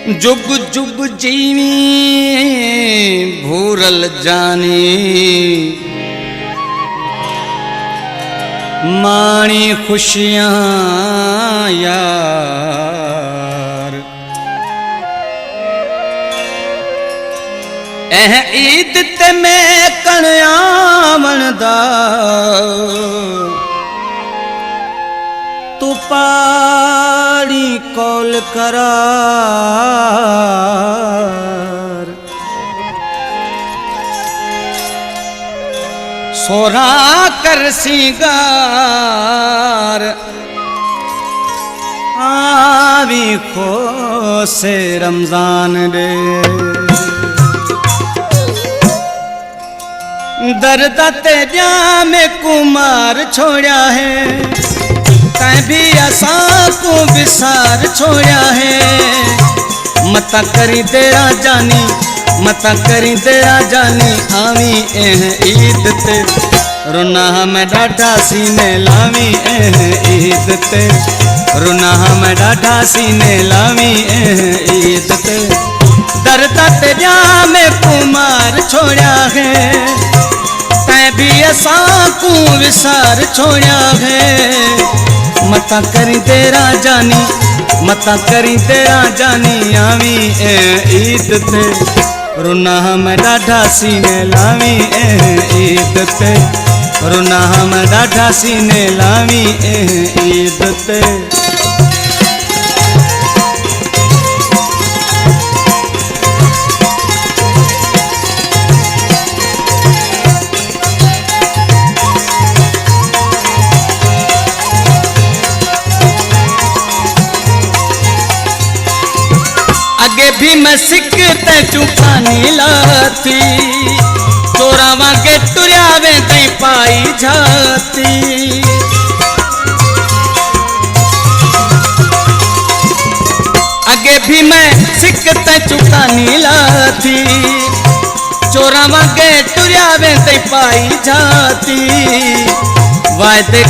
जुग जुग जीवी भूरल जानी माणी खुशियां यार। एह ईद ते मैं कणया मनदा तू पाड़ी कौल करार। सोरा कर सिंगार आवी खो से रमजान दे दर्द तेजा में कुमार छोड़ा है तै भी असा को विसार छोड़ा है। मता करी तेरा जानी मता करी तेरा जानी आवी एह ईद ते रुना मैं डाढ़ा सीने लावी एह ईद ते रुना मैं डाढ़ा सीने लावी एह ईद ते दर्द तेजा में कुमार छोड़ा है तै भी असा को विसार छोड़ा है। मता करी तेरा जानी मता करी तेरा जानी आवी ईद ते रुना मैं डाढ़ा सीने लावी ईद ते रुना मैं डाढ़ा सीने लावी ईद ते। आगे भी मैं सिक ते चुपानी लाती चोरावा के टुरियावे ते पाई जाती। आगे भी मैं सिक ते चुपानी लाती चोरावा के टुरियावे ते पाई जाती। वायदे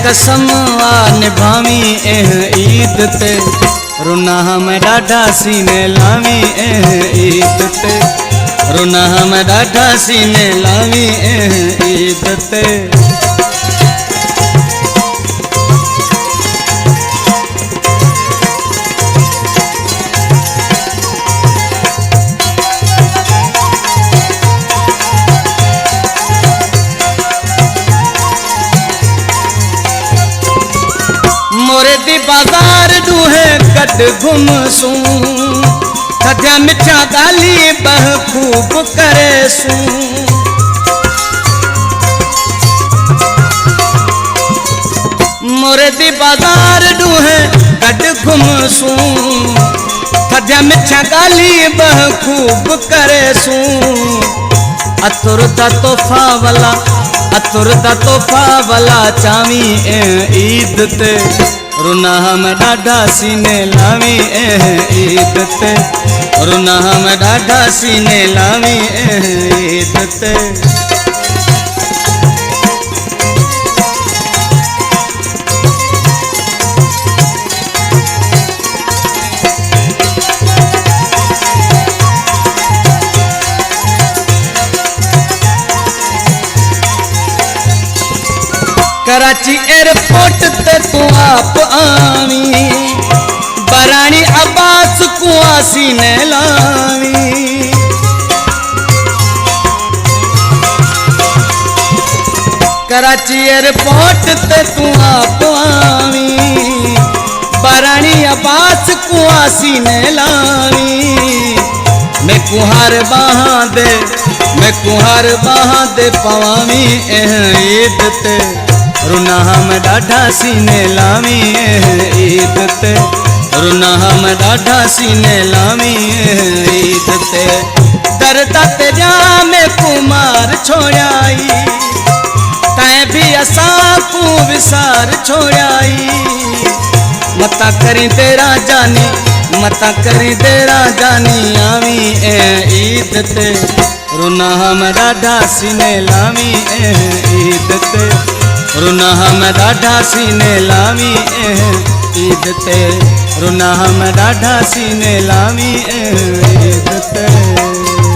कसम आ निभावी एह ईद ते रुना मैं डाढ़ा सीने लावी एह ईद ते रुना मैं डाढ़ा सीने लावी एह ईद ते। मोरे दी बाजार दूहे कट घुमसूं सद्या मिठा गाली बह खूब करे सूं। मोरे दी बाजार दूहे कट घुमसूं सद्या मिठा गाली बह खूब करे सूं। अतुर दा तोहफा वाला चावी ईद ते रुना मैं डाढ़ा सीने लावी ईद ते रुना मैं डाढ़ा सीने लावी ईद ते। कराची एयरपोर्ट ते तू आप आवी बरानी अब्बास को सीने लावी। कराची एयरपोर्ट ते तू आप आवी बरानी अब्बास को सीने लावी। मैं कुहार बहा दे पवावी एह ईद ते रुना मैं डाढ़ा सीने लावी ईद ते रुना मैं डाढ़ा सीने लावी ईद ते। दर्द तेजा में कुमार छोड़ाई तै भी असा को विसार छोड़ाई। मता करी तेरा जानी आवी ईद ते रुना मैं डाढ़ा सीने लावी ईद ते रुना मैं डाढ़ा सीने लावी ईद ते रुना हम ॾाढा सीने लावी ईद ते।